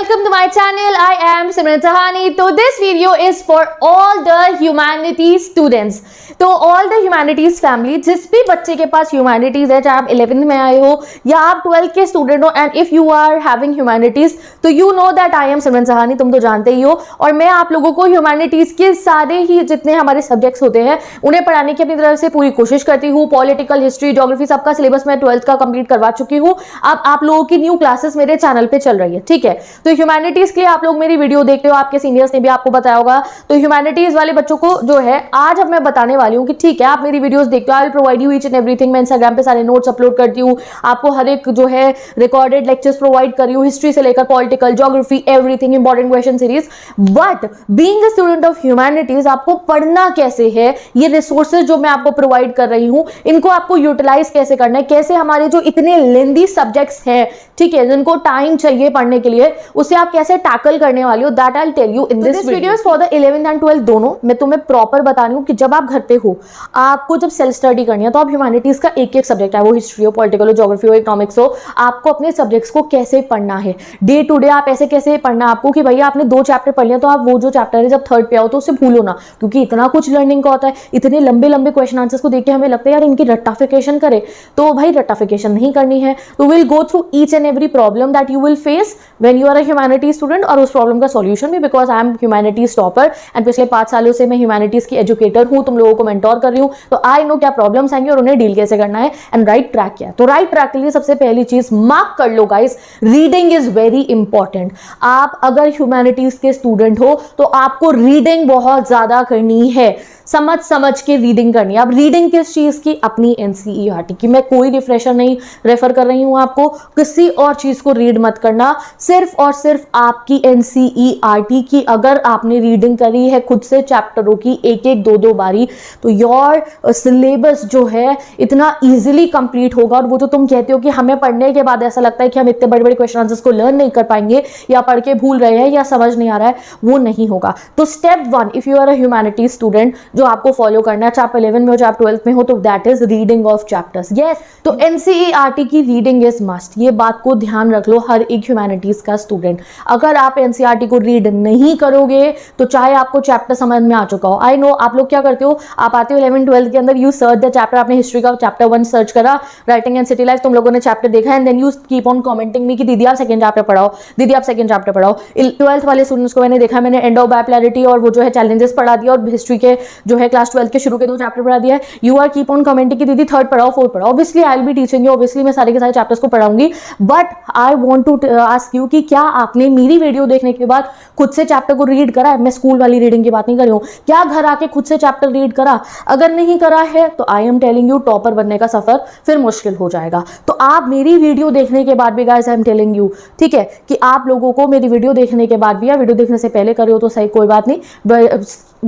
Welcome to my channel. I am Simran Sahani. So this video is for all the humanities students. तो all the humanities family, जिस भी बच्चे के पास humanities है, चाहे आप 11th में आए हो या आप 12th के स्टूडेंट हो, and if you are having humanities तो you know that I am Simran Sahani, तुम तो जानते ही हो। और मैं आप लोगों को ह्यूमैनिटीज के सारे ही जितने हमारे सब्जेक्ट्स होते हैं उन्हें पढ़ाने की अपनी तरफ से पूरी कोशिश करती हूँ। पॉलिटिकल, हिस्ट्री, ज्योग्राफी, सबका सिलेबस मैं 12th का कंप्लीट करवा चुकी हूँ। अब आप लोगों की न्यू क्लासेस मेरे चैनल पे चल रही है, ठीक है। तो ह्यूमैनिटीज के लिए आप लोग मेरी वीडियो देखते हो, आपके सीनियर्स ने भी आपको बताया होगा। तो ह्यूमैनिटीज वाले बच्चों को जो है आज अब मैं बताने वाली हूँ कि ठीक है, आप मेरी वीडियोस देखते हो, I will provide you each and everything. मैं इंस्टाग्राम पे सारे नोट्स अपलोड करती हूँ, आपको हर एक जो है रिकॉर्डेड लेक्चर्स प्रोवाइड कर रही हूँ, हिस्ट्री से लेकर political, geography, everything, important question series. But being a student of humanities आपको पढ़ना कैसे है, ये रिसोर्सेज जो मैं आपको प्रोवाइड कर रही हूँ इनको आपको यूटिलाइज कैसे करना है, कैसे हमारे जो इतने लेंदी सब्जेक्ट्स हैं, ठीक है, जिनको टाइम चाहिए पढ़ने के लिए, उसे आप कैसे टैकल करने वाले हो, that I will tell you in this video for the 11th and 12th दोनों। मैं तुम्हें प्रॉपर बता रही हूँ कि जब आप घर पे हो, आपको जब सेल्फ स्टडी करनी है तो आप ह्यूमैनिटीज का एक एक सब्जेक्ट है, वो हिस्ट्री हो, पॉलिटिकल हो, ज्योग्राफी हो, इकोनॉमिक्स हो, आपको अपने सब्जेक्ट्स को कैसे पढ़ना है, डे टू डे आप ऐसे कैसे पढ़ना है आपको कि भैया आपने 2 चैप्टर पढ़ लिया तो आप वो जो चैप्टर है जब 3rd पे आओ तो उसे भूलो ना, क्योंकि इतना कुछ लर्निंग का होता है। इतने लंबे लंबे क्वेश्चन आंसर्स को देख के हमें लगता है यार इनकी रट्टाफिकेशन करे, तो भाई रट्टाफिकेशन नहीं करनी है। तो will go through each and every problem that you will face when you are a humanities student, और उस प्रॉब्लम का सॉल्यूशन भी, because I am humanities topper and पिछले 5 सालों से मैं ह्यूमैनिटीज की एजुकेटर हूं, तुम लोगों को मेंटोर कर रही हूं, तो आई नो क्या प्रॉब्लम्स आएंगे और उन्हें डील कैसे करना है एंड राइट ट्रैक क्या है। तो राइट ट्रैक के लिए सबसे पहली चीज मार्क कर लो guys, reading is very important. आप अगर ह्यूमैनिटीज के स्टूडेंट हो तो आपको रीडिंग बहुत ज्यादा करनी है, समझ समझ के रीडिंग करनी है। अब रीडिंग किस चीज की, अपनी एनसीईआरटी की। मैं कोई रिफ्रेशर नहीं रेफर कर रही हूं आपको, किसी और चीज को रीड मत करना, सिर्फ और सिर्फ आपकी एनसीईआरटी की। अगर आपने रीडिंग करी है खुद से चैप्टरों की एक एक 2-2 बारी, तो योर सिलेबस जो है इतना इजीली कंप्लीट होगा। और वो जो तुम कहते हो कि हमें पढ़ने के बाद ऐसा लगता है कि हम इतने बड़े बड़े क्वेश्चन आंसर्स को लर्न नहीं कर पाएंगे, या पढ़ के भूल रहे हैं, या समझ नहीं आ रहा है, वो नहीं होगा। तो step 1, if you are a humanities student, जो आपको फॉलो करना है, चाहे आप 11 में हो चाहे आप 12th में हो, तो that is reading of chapters. Yes, तो एनसीईआरटी की रीडिंग इज मस्ट, ये बात को ध्यान रख लो हर एक ह्यूमैनिटीज का स्टूडेंट। अगर आप एनसीईआरटी को रीड नहीं करोगे तो चाहे आपको चैप्टर समझ में आ चुका हो, आई नो आप लोग क्या करते हो, आप आते हो 11th 12th के अंदर, यू सर्च द चैप्टर, आपने हिस्ट्री का चैप्टर 1 सर्च करा, राइटिंग एंड सिटी लाइफ, तुम लोगों ने चैप्टर देखा and then you keep on commenting me कि दीदी आप सेकंड चैप्टर पढ़ाओ, दीदी आप सेकंड चैप्टर पढ़ाओ। 12th वाले स्टूडेंट्स को मैंने देखा, मैंने एंड ऑफ बाइपोलैरिटी और वो जो है चैलेंजेस पढ़ा दिया, और हिस्ट्री के जो है क्लास 12th के शुरू के 2 चैप्टर पढ़ा दिया है। You are keep on commenting कि दीदी 3rd पढ़ाओ, 4th पढ़ाओ। Obviously I will be teaching you, obviously मैं सारे के सारे चैप्टर्स को पढ़ाऊंगी, but I want to ask you कि क्या आपने मेरी वीडियो देखने के बाद खुद से चैप्टर को रीड करा है? मैं स्कूल वाली रीडिंग की बात नहीं कर रही हूं, क्या घर आके खुद से चैप्टर रीड करा? अगर नहीं करा है तो I am telling you, topper बनने का सफर फिर मुश्किल हो जाएगा। तो आप मेरी वीडियो देखने के बाद भी guys, I am telling you, ठीक है, कि आप लोगों को मेरी वीडियो देखने के बाद भी, या वीडियो देखने से पहले करे हो तो सही, कोई बात नहीं,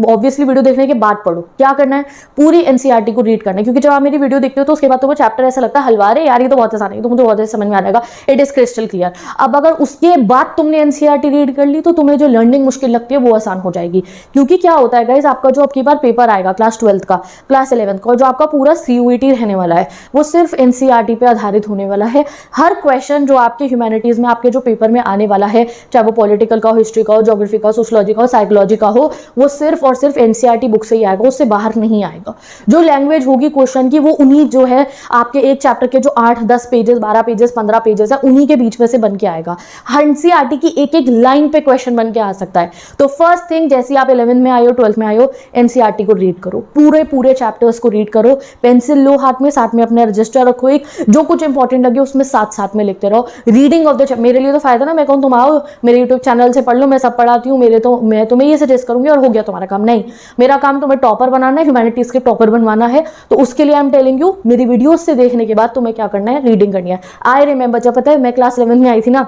ऑब्वियसली वीडियो देखने के बाद पढ़ो। क्या करना है, पूरी एनसीईआरटी को रीड करना है, क्योंकि जब आप मेरी वीडियो देखते हो तो उसके बाद तुम्हें चैप्टर ऐसा लगता है हलवा रे यार ये तो बहुत आसान है, तो मुझे बहुत समझ में आ जाएगा, इट इज क्रिस्टल क्लियर। अब अगर उसके बाद तुमने एनसीईआरटी रीड कर ली तो तुम्हें जो लर्निंग मुश्किल लगती है वो आसान हो जाएगी। क्योंकि क्या होता है गाइस, आपका जो आपकी बार पेपर आएगा क्लास 12th का, क्लास 11th का, जो आपका पूरा सीयूईटी रहने वाला है वो सिर्फ एनसीईआरटी पे आधारित होने वाला है। हर क्वेश्चन जो आपके ह्यूमैनिटीज में आपके जो पेपर में आने वाला है, चाहे वो पॉलिटिकल का हो, हिस्ट्री का हो, ज्योग्राफी का हो, सोशियोलॉजी का हो, साइकोलॉजी का हो, वो सिर्फ और सिर्फ एनसीईआरटी बुक से ही आएगा, उससे बाहर नहीं आएगा। जो लैंग्वेज होगी क्वेश्चन की वो उन्हीं जो है आपके एक चैप्टर के जो 8-10 पेजेस, 12 पेजेस, 15 पेजेस है, उन्हीं के बीच में से बन के आएगा। एनसीईआरटी की एक एक लाइन पे क्वेश्चन बन के आ सकता है। तो फर्स्ट थिंग, जैसे आप 11th में आए हो, 12th में आए हो, एनसीईआरटी को रीड करो, पूरे चैप्टर्स को रीड करो, पेंसिल लो हाथ में, साथ में अपने रजिस्टर रखो, एक जो कुछ इंपॉर्टेंट लगे उसमें साथ में लिखते रहो। रीडिंग ऑफ द, मेरे लिए तो फायदा ना, मैं कहूँ तुम आओ मेरे यूट्यूब चैनल से पढ़ लो, मैं सब पढ़ाती हूँ, मैं तुम्हें ये सजेस्ट करूंगी और हो गया तुम्हारा काम। नहीं, मेरा काम तुम्हें टॉपर बनाना है, ह्यूमैनिटीज के टॉपर बनवाना है। तो उसके लिए आई एम टेलिंग यू, मेरी वीडियोस से देखने के बाद तुम्हें क्या करना है, रीडिंग करनी है। आई रिमेंबर, जब पता है मैं क्लास 11th में आई थी ना,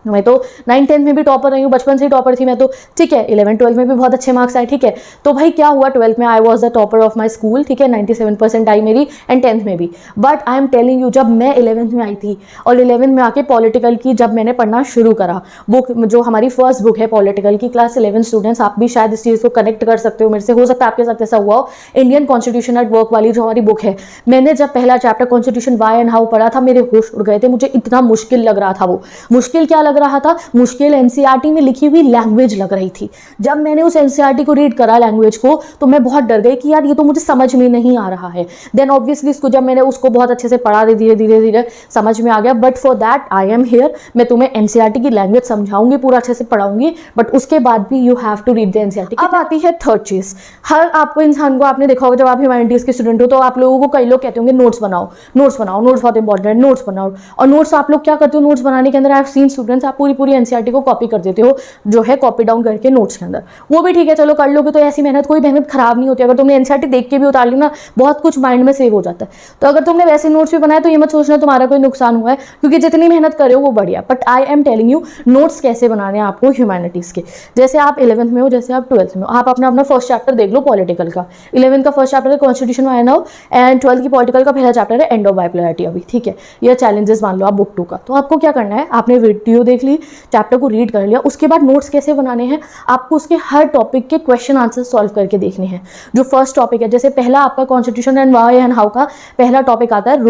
मैं तो 9th-10th में भी टॉपर रही हूँ, बचपन से ही टॉपर थी मैं तो, ठीक है। 11th-12th में भी बहुत अच्छे मार्क्स आए, ठीक है। तो भाई क्या हुआ, 12th में I was the topper of my school, ठीक है, 97% आई मेरी, एंड 10th में भी। But I am telling you, जब मैं 11th में आई थी और 11th में आके पॉलिटिकल की जब मैंने पढ़ना शुरू करा, बुक जो हमारी फर्स्ट बुक है पॉलिटिकल की, क्लास 11 स्टूडेंट्स आप भी शायद इस चीज़ को कनेक्ट कर सकते हो मेरे से, हो सकता है आपके साथ ऐसा हुआ हो, इंडियन कॉन्स्टिट्यूशन एट वर्क वाली जो हमारी बुक है, मैंने जब पहला chapter constitution why and how पढ़ा था, मेरे होश उड़ गए थे, मुझे इतना मुश्किल लग रहा था। वो मुश्किल क्या लग रहा था? मुश्किल एनसीईआरटी में लिखी हुई लैंग्वेज लग रही थी। जब मैंने उस एनसीईआरटी को रीड करा लैंग्वेज को, तो मैं बहुत डर गई कि यार ये तो मुझे समझ में नहीं आ रहा है। देन ऑब्वियसली इसको जब मैंने उसको बहुत अच्छे से पढ़ा, धीरे धीरे समझ में आ गया। But for that I am here, मैं तुम्हें एनसीईआरटी की लैंग्वेज समझाऊंगी, पूरा अच्छे से पढ़ाऊंगी, बट उसके बाद भी you have to read the NCERT. अब आती है थर्ड चीज। हर आपको इंसान को, आपने देखा होगा जब आप ह्यूमैनिटीज के स्टूडेंट हो तो आप लोगों को कई लोग कहते होंगे नोट्स बनाओ, नोट्स बनाओ, नोट्स बहुत इंपॉर्टेंट है, नोट्स बनाओ। और नोट्स आप लोग क्या करते हो? नोट्स बनाने के अंदर आई हैव सीन स्टूडेंट्स, आप पूरी पूरी एनसीईआरटी को कॉपी कर देते हो, जो है कॉपी डाउन करके नोट्स के अंदर। वो भी ठीक है, चलो कर लोगे तो ऐसी मेहनत, कोई मेहनत खराब नहीं होती। अगर तुमने एनसीईआरटी देख के भी उतार ली ना, बहुत कुछ माइंड में सेव हो जाता है। तो अगर तुमने वैसे नोट्स भी बनाए तो ये मत सोचना तुम्हारा कोई नुकसान हुआ है, क्योंकि जितनी मेहनत करे हो वो बढ़िया। But I am telling you notes कैसे बनाने हैं आपको ह्यूमैनिटीज के। जैसे आप 11th में हो, जैसे आप 12th में हो, आप अपना फर्स्ट चैप्टर देख लो पॉलिटिकल का। 11th का फर्स्ट चैप्टर है कॉन्स्टिट्यूशन आया ना हो, एंड 12th की पॉलिटिकल का पहला चैप्टर है एंड ऑफ बाइपोलैरिटी। अभी ठीक है, ये चैलेंजेस मान लो आप बुक 2 का। तो आपको क्या करना है? आपने वीडियो देख ली, चैप्टर को रीड कर लिया, उसके बाद नोट्स कैसे बनाने हैं? आपको उसके हर टॉपिक के क्वेश्चन आंसर सॉल्व करके देखने हैं। जो फर्स्ट टॉपिक है, जैसे पहला आपका constitution and why and how का पहला टॉपिक आता है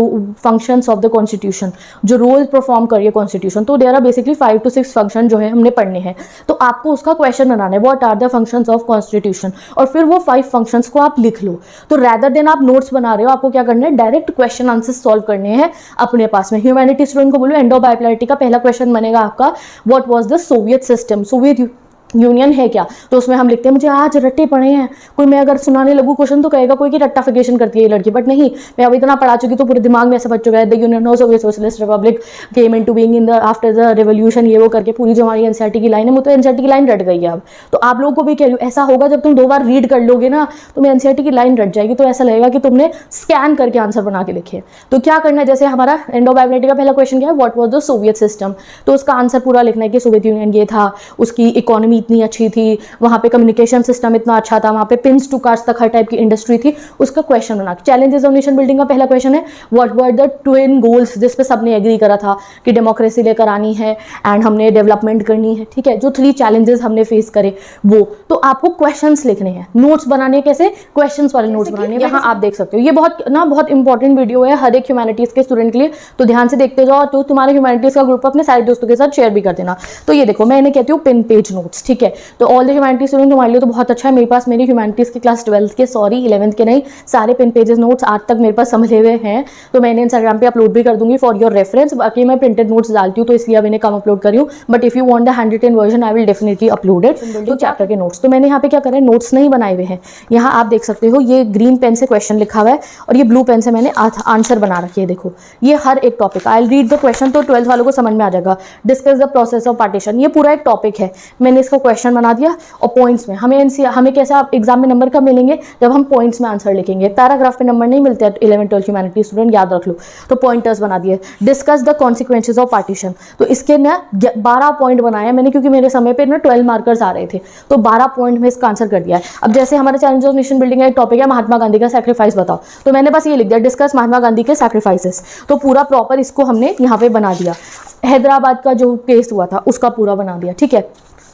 फंक्शंस ऑफ द कॉन्स्टिट्यूशन, जो रोल परफॉर्म करिए कॉन्स्टिट्यूशन। तो there are basically 5 to 6 function जो है हमने पढ़ने हैं। तो आपको उसका क्वेश्चन बनाना है, what are the functions of constitution, और फिर वो 5 फंक्शंस को आप लिख लो। तो रैदर देन आप नोट्स बना रहे हो, आपको क्या करना है? डायरेक्ट क्वेश्चन आंसर सॉल्व करने हैं अपने पास में। ह्यूमैनिटी स्टूडेंट को बोलो एंड ऑफ बाइपोलैरिटी का पहला क्वेश्चन बनेगा आपका, what was the Soviet system, Soviet union है क्या? तो उसमें हम लिखते हैं मुझे आज रट्टे पड़े हैं। कोई मैं अगर सुनाने लगूँ क्वेश्चन तो कहेगा कोई कि रट्टाफिकेशन करती है ये लड़की, बट नहीं, मैं अब इतना पढ़ा चुकी तो पूरे दिमाग में ऐसा बच चुका है। The union of Soviet socialist Republic came into being in the after the revolution, ये वो करके पूरी जो हमारी एनसीईआरटी की लाइन है, वो तो एनसीईआरटी की लाइन रट गई है अब। तो आप लोगों को भी कह रही हूँ, ऐसा होगा जब तुम 2 बार रीड कर लोगे ना, तुम्हें एनसीईआरटी की लाइन रट जाएगी, तो ऐसा लगेगा कि तुमने स्कैन करके आंसर बना के लिखे। तो क्या करना है? जैसे हमारा एंड ऑफ बाइपोलैरिटी का पहला क्वेश्चन क्या है? What was the Soviet system. तो उसका आंसर पूरा लिखना है कि सोवियत यूनियन ये था, उसकी इकोनॉमी इतनी अच्छी थी, वहाँ पे कम्युनिकेशन सिस्टम इतना अच्छा था, वहाँ पे पिंस टू कार्स तक हर टाइप की इंडस्ट्री थी। उसका क्वेश्चन बना। चैलेंजेस ऑफ नेशन बिल्डिंग का पहला क्वेश्चन है what were the twin goals, जिस पे सबने एग्री करा था कि डेमोक्रेसी लेकर आनी है एंड हमने डेवलपमेंट करनी है। ठीक है, जो 3 चैलेंजेस हमने फेस करे वो। तो आपको क्वेश्चंस लिखने हैं, नोट्स बनाने कैसे? क्वेश्चंस वाले नोट्स बनाने हैं। यहाँ आप देख सकते हो, ये बहुत इंपॉर्टेंट वीडियो है हर एक ह्यूमैनिटीज के स्टूडेंट के लिए, तो ध्यान से देखते जाओ। तो तुम्हारे ह्यूमैनिटीज का ग्रुप अपने सारे दोस्तों के साथ शेयर भी कर देना। तो ये देखो, मैं इन्हें कहती हूँ पिन पेज नोट्स। ठीक है, तो ऑल द ह्यूमैनिटीज स्टूडेंट तुम्हारे लिए तो बहुत अच्छा है। मेरे पास मेरी ह्यूमैनिटीज की क्लास 12th के, सॉरी 11th के नहीं, सारे पिन पेजेस नोट्स आज तक मेरे पास संभले हुए हैं। तो मैंने इंस्टाग्राम पे अपलोड भी कर दूंगी फॉर योर रेफरेंस। बाकी मैं प्रिंटेड नोट्स डालती हूँ तो इसलिए अब इन्हें कम अपलोड करी हूँ, but if you want the handwritten version I will definitely upload it. तो चैप्टर के नोट्स, तो मैंने यहाँ पे क्या करें, नोट्स नहीं बनाए हुए हैं। यहाँ आप देख सकते हो, ये ग्रीन पेन से क्वेश्चन लिखा हुआ है और ये ब्लू पेन से मैंने आंसर बना रखी है। देखो, ये हर एक topic, I will read the question, तो 12th वालों को समझ में आ जाएगा। Discuss the process of partition, ये पूरा एक टॉपिक है, मैंने इसका क्वेश्चन बना दिया। और पॉइंट्स में हमें कैसे आप एग्जाम में नंबर कब मिलेंगे? जब हम पॉइंट्स में आंसर लिखेंगे। पैराग्राफ पे नंबर नहीं मिलते हैं 11th 12th ह्यूमैनिटी स्टूडेंट, याद रख लो। तो पॉइंटर्स बना दिए। Discuss the consequences of partition, तो इसके ना 12 पॉइंट बनाया मैंने, क्योंकि मेरे समय पे ना 12 मार्कर्स आ रहे थे, तो 12 पॉइंट में इसका आंसर कर दिया है। अब जैसे हमारा चैलेंज ऑफ नेशन बिल्डिंग का एक टॉपिक है महात्मा गांधी का सैक्रिफाइस बताओ, तो मैंने बस ये लिख दिया डिस्कस महात्मा गांधी के सैक्रिफाइसेस। तो पूरा प्रॉपर इसको हमने यहाँ पे बना दिया। हैदराबाद का जो केस हुआ था उसका पूरा बना दिया। ठीक है,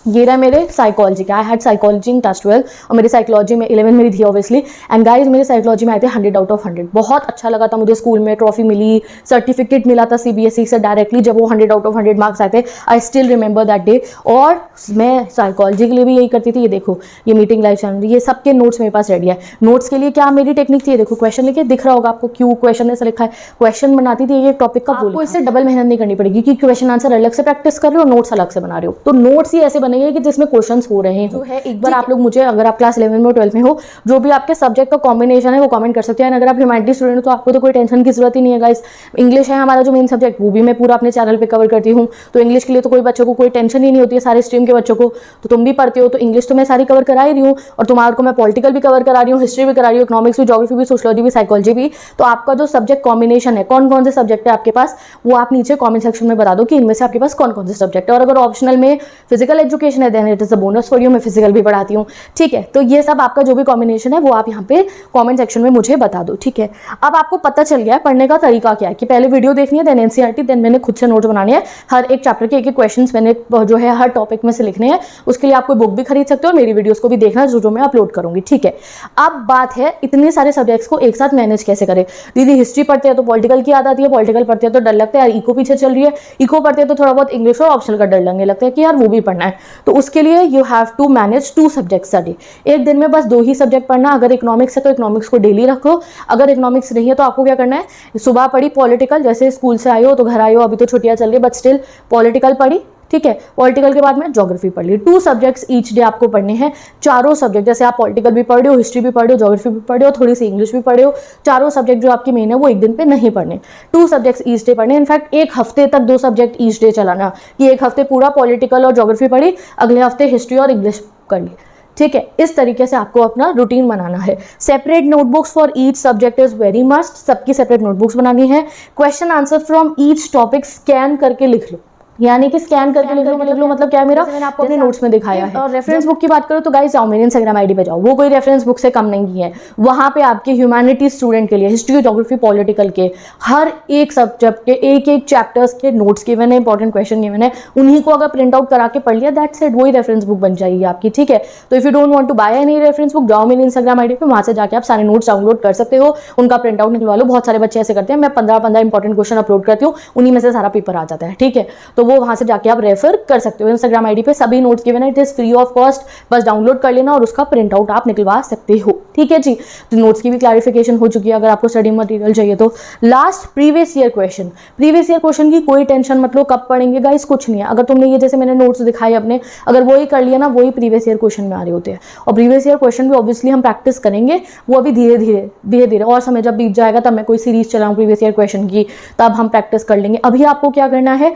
ये रहा मेरे साइकोलॉजी का, I had psychology in class 12 और मेरी साइकोलॉजी में 11 मेरी थी ऑब्वियसली। एंड गाइज मेरे साइकोलॉजी में आए थे 100 आउट ऑफ 100। बहुत अच्छा लगा था मुझे, स्कूल में ट्रॉफी मिली, सर्टिफिकेट मिला था CBSE से डायरेक्टली जब वो 100 आउट ऑफ 100 मार्क्स आए थे। I still remember that day. और मैं साइकोलॉजी के लिए भी यही करती थी। ये देखो, ये मीटिंग लाइव चैनल, ये सबके नोट्स मेरे पास रेडी है। नोट्स के लिए क्या मेरी टेक्निक थी, देखो क्वेश्चन लिखे, दिख रहा होगा आपको क्यों क्वेश्चन ऐसा लिखा है, क्वेश्चन बनाती थी ये टॉपिक का। आपको इससे डबल मेहनत नहीं करनी पड़ेगी कि क्वेश्चन आंसर अलग से प्रैक्टिस कर रहे हो, नोट्स अलग से बना रहे हो। तो नोट्स ही ऐसे बनेंगे कि जिसमें क्वेश्चन हो रहे हैं। जो है एक बार आप लोग मुझे, अगर आप क्लास 11 में और 12 में हो, जो भी आपके सब्जेक्ट का कॉम्बिनेशन है वो कमेंट कर सकते हैं। अगर आप ह्यूमैनिटी स्टूडेंट हो तो आपको तो कोई टेंशन की जरूरत ही नहीं है गाइस। इंग्लिश है हमारा जो मेन सब्जेक्ट, वो भी मैं पूरा अपने चैनल पे कवर करती हूँ। तो इंग्लिश के लिए तो कोई बच्चों को कोई टेंशन ही नहीं होती है, सारे स्ट्रीम के बच्चों को। तो तुम भी पढ़ते हो तो इंग्लिश तो मैं सारी कवर करा ही रही हूँ, और तुम्हारे को मैं पॉलिटिकल भी कवर करा रही हूँ, हिस्ट्री भी करा रही हूँ, इकोनॉमिक्स भी, ज्योग्राफी भी, सोशियोलॉजी भी, साइकोलॉजी भी। तो आपका जो सब्जेक्ट कॉम्बिनेशन है, कौन कौन से सब्जेक्ट है आपके पास, वो आप नीचे कॉमेंट सेक्शन में बता दो कि इनमें से आपके पास कौन कौन से सब्जेक्ट है। और अगर ऑप्शनल में फिजिकल एजुकेशन एजुकेशन है, then it is a bonus for you. मैं फिजिकल भी पढ़ाती हूँ, ठीक है। तो ये सब आपका जो भी कॉम्बिनेशन है वो आप यहाँ पे कमेंट सेक्शन में मुझे बता दो, ठीक है। अब आपको पता चल गया है पढ़ने का तरीका क्या है, कि पहले वीडियो देखनी है, देन एनसीईआरटी, देन मैंने खुद से नोट्स बनाने हैं। हर एक चैप्टर के एक क्वेश्चंस मैंने जो है हर टॉपिक में से लिखने हैं। उसके लिए आप कोई बुक भी खरीद सकते हो और मेरी वीडियोस को भी देखना जो मैं अपलोड करूंगी, ठीक है। अब बात है इतने सारे सब्जेक्ट्स को एक साथ मैनेज कैसे करें। दीदी हिस्ट्री पढ़ते हैं तो पॉलिटिकल की याद आती है, पॉलिटिकल पढ़ते हैं तो डर लगता है यार इको पीछे चल रही है, इको पढ़ते हैं तो थोड़ा बहुत इंग्लिश और ऑप्शनल का डर लगने लगता है कि यार वो भी पढ़ना है। तो उसके लिए you have to manage 2 subjects a day. एक दिन में बस 2 ही सब्जेक्ट पढ़ना। अगर इकोनॉमिक्स है तो इकोनॉमिक्स को डेली रखो, अगर इकोनॉमिक्स नहीं है तो आपको क्या करना है, सुबह पढ़ी पॉलिटिकल, जैसे स्कूल से आए हो तो घर आए हो, अभी तो छुट्टियां चल रही है बट स्टिल पॉलिटिकल पढ़ी, ठीक है। पॉलिटिकल के बाद में ज्योग्राफी पढ़ ली। 2 सब्जेक्ट्स ईच डे आपको पढ़ने हैं। चारों सब्जेक्ट, जैसे आप पॉलिटिकल भी पढ़ रहे हो, हिस्ट्री भी पढ़ रहे हो, ज्योग्राफी भी पढ़ रहे हो, थोड़ी सी इंग्लिश भी पढ़ रहे हो, चारों सब्जेक्ट जो आपकी मेन है वो एक दिन पे नहीं पढ़ने। 2 सब्जेक्ट्स ईच डे पढ़ने। इनफैक्ट एक हफ्ते तक 2 सब्जेक्ट ईच डे चलाना, कि एक हफ्ते पूरा पॉलिटिकल और ज्योग्राफी पढ़ी, अगले हफ्ते हिस्ट्री और इंग्लिश कर ली, ठीक है। इस तरीके से आपको अपना रूटीन बनाना है। Separate notebooks for each subject is very must. सबकी सेपरेट नोटबुक्स बनानी है। Question answer from each topic scan करके लिख लो, यानी कि स्कैन करके लिख लो मतलब क्या है मेरा, मैंने आपको अपने नोट्स में दिखाया है। और रेफरेंस बुक की बात करो तो गाइस जाओ मेरे इंस्टाग्राम आईडी पे जाओ, वो कोई रेफरेंस बुक से कम नहीं है। वहां पे आपके ह्यूमैनिटी स्टूडेंट के लिए हिस्ट्री, ज्योग्राफी, पॉलिटिकल के हर एक सब्जेक्ट के एक चैप्टर्स के नोट्स गिवन है, इंपॉर्टेंट क्वेश्चन गिवन है, उन्हीं को अगर प्रिंट आउट करा के पढ़ लिया दैट्स इट, वही रेफरेंस बुक बन जाएगी आपकी, ठीक है। तो if you don't want to buy any reference book, जाओ मेरे इंस्टाग्राम आईडी पे, वहां से जाके आप सारे नोट्स डाउनलोड कर सकते हो, उनका प्रिंट आउट निकलवा लो। बहुत सारे बच्चे ऐसे करते हैं, मैं 15 इंपॉर्टेंट क्वेश्चन अपलोड करती हूँ, उन्हीं में से सारा पेपर आ जाता है, ठीक है। तो वो वहां से जाके आप रेफर कर सकते हो। इंस्टाग्राम आईडी पे सभी नोट्स गिवन है, it is free of cost, बस डाउनलोड कर लेना और उसका प्रिंट आउट आप निकलवा सकते हो, ठीक है जी। तो नोट्स की भी क्लैरिफिकेशन हो चुकी है। अगर आपको स्टडी मटेरियल चाहिए तो लास्ट प्रीवियस ईयर क्वेश्चन की कोई टेंशन मत लो, कब पढ़ेंगे गाइस, कुछ नहीं है। अगर तुमने ये जैसे मैंने नोट्स दिखाए अपने, अगर वही कर लिया ना, वही प्रीवियस ईयर क्वेश्चन में आ रहे होते हैं। और प्रीवियस ईयर क्वेश्चन भी ऑब्वियसली हम प्रैक्टिस करेंगे, वो अभी धीरे धीरे और समय जब बीत जाएगा तब मैं कोई सीरीज चलाऊं प्रीवियस ईयर क्वेश्चन की, तब हम प्रैक्टिस कर लेंगे। अभी आपको क्या करना है,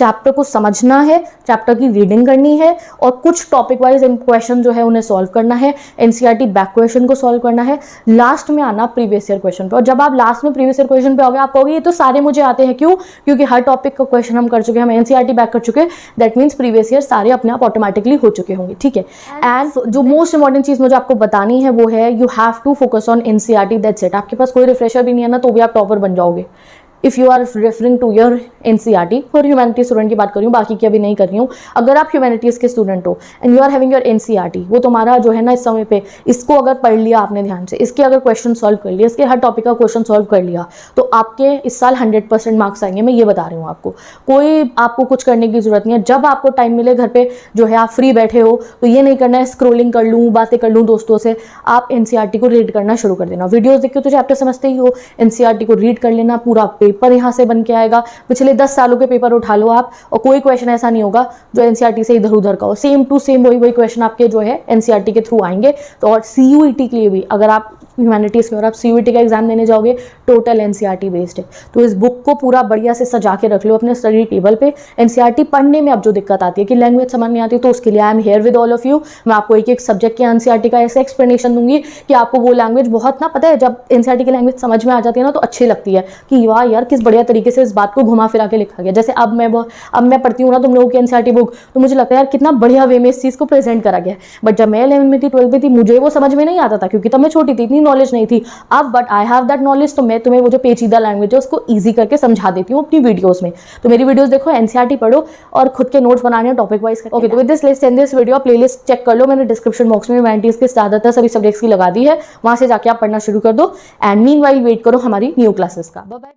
चैप्टर को समझना है, चैप्टर की रीडिंग करनी है और कुछ टॉपिक वाइज क्वेश्चन जो है उन्हें सॉल्व करना है, एनसीईआरटी बैक क्वेश्चन को सॉल्व करना है, लास्ट में आना प्रीवियस ईयर क्वेश्चन पे। और जब आप लास्ट में प्रीवियस ईयर क्वेश्चन पे आओगे आप कहोगे ये तो सारे मुझे आते हैं, क्यों? क्योंकि हर टॉपिक का क्वेश्चन हम कर चुके हैं, हम एनसीईआरटी बैक कर चुके हैं, दैट मीन्स प्रीवियस ईयर सारे अपने आप ऑटोमेटिकली हो चुके होंगे, ठीक है। एंड जो मोस्ट इंपॉर्टेंट चीज मुझे आपको बतानी है वो है you have to focus on NCERT, that's it. आपके पास कोई रिफ्रेशर भी नहीं है ना तो भी आप टॉपर बन जाओगे। If you are referring to your NCERT, for humanity student की बात कर रही हूँ, बाकी की अभी नहीं कर रही हूँ। अगर आप ह्यूमैनिटीज़ के स्टूडेंट हो and you are having your NCERT, वो तुम्हारा जो है ना इस समय पे इसको अगर पढ़ लिया आपने ध्यान से, इसके अगर क्वेश्चन सॉल्व कर लिया, इसके हर टॉपिक का क्वेश्चन सॉल्व कर लिया, तो आपके इस साल 100% मार्क्स आएंगे। मैं ये बता रही हूँ आपको, कोई आपको कुछ करने की जरूरत नहीं है। जब आपको टाइम मिले घर पे जो है आप फ्री बैठे हो तो ये नहीं करना है स्क्रोलिंग कर लूँ, बातें कर लूँ दोस्तों से। आप एनसीईआरटी को रीड करना शुरू कर देना। वीडियोस देख के तो चैप्टर समझते ही हो, एनसीईआरटी को रीड कर लेना, पूरा पेपर यहाँ से बन के आएगा। पिछले 10 सालों के पेपर उठा लो आप और कोई क्वेश्चन ऐसा नहीं होगा जो एनसीईआरटी से इधर उधर का हो। सेम टू सेम वही क्वेश्चन आपके जो है एनसीईआरटी के थ्रू आएंगे। तो और सीयूईटी के लिए भी, अगर आप ह्यूमैनिटीज़ के और आप सीयूईटी का एग्जाम देने जाओगे, टोटल एनसीईआरटी बेस्ड है। तो इस बुक को पूरा बढ़िया से सजा के रख लो अपने स्टडी टेबल पे। एनसीईआरटी पढ़ने में अब जो दिक्कत आती है कि लैंग्वेज समझ नहीं आती, तो उसके लिए I am here with all of you. मैं आपको एक एक सब्जेक्ट के एनसीईआरटी का ऐसे एक्सप्लेनेशन दूंगी कि आपको वो लैंग्वेज बहुत ना, पता है जब एनसीईआरटी की लैंग्वेज समझ में आ जाती है ना तो अच्छी लगती है कि वाह यार किस बढ़िया तरीके से इस बात को घुमा फिरा के लिखा गया। जैसे अब मैं पढ़ती हूँ ना तुम लोगों की एनसीईआरटी बुक, तो मुझे लगता है यार कितना बढ़िया वे में इस चीज़ को प्रेजेंट करा गया है। बट जब मैं 11th में थी 12th में थी मुझे वो समझ में नहीं आता था, क्योंकि तब मैं छोटी थी, इतनी नॉलेज नहीं थी। अब but I have that knowledge, तो मैं तुम्हें वो जो पेचीदा लैंग्वेज है उसको ईजी करके समझा देती हूँ अपनी वीडियोस में। तो मेरी वीडियोस देखो, एनसीईआरटी पढ़ो और खुद के नोट्स बनाने टॉपिक वाइज। ओके, तो with this list and this video playlist check कर लो, मैंने डिस्क्रिप्शन बॉक्स में ह्यूमैनिटीज़ के ज़्यादातर सभी सब्जेक्ट्स की लगा दी है, वहां से जाके आप पढ़ना शुरू कर दो। एंड मीनवाइल वेट करो हमारी न्यू क्लासेस का। Bye bye.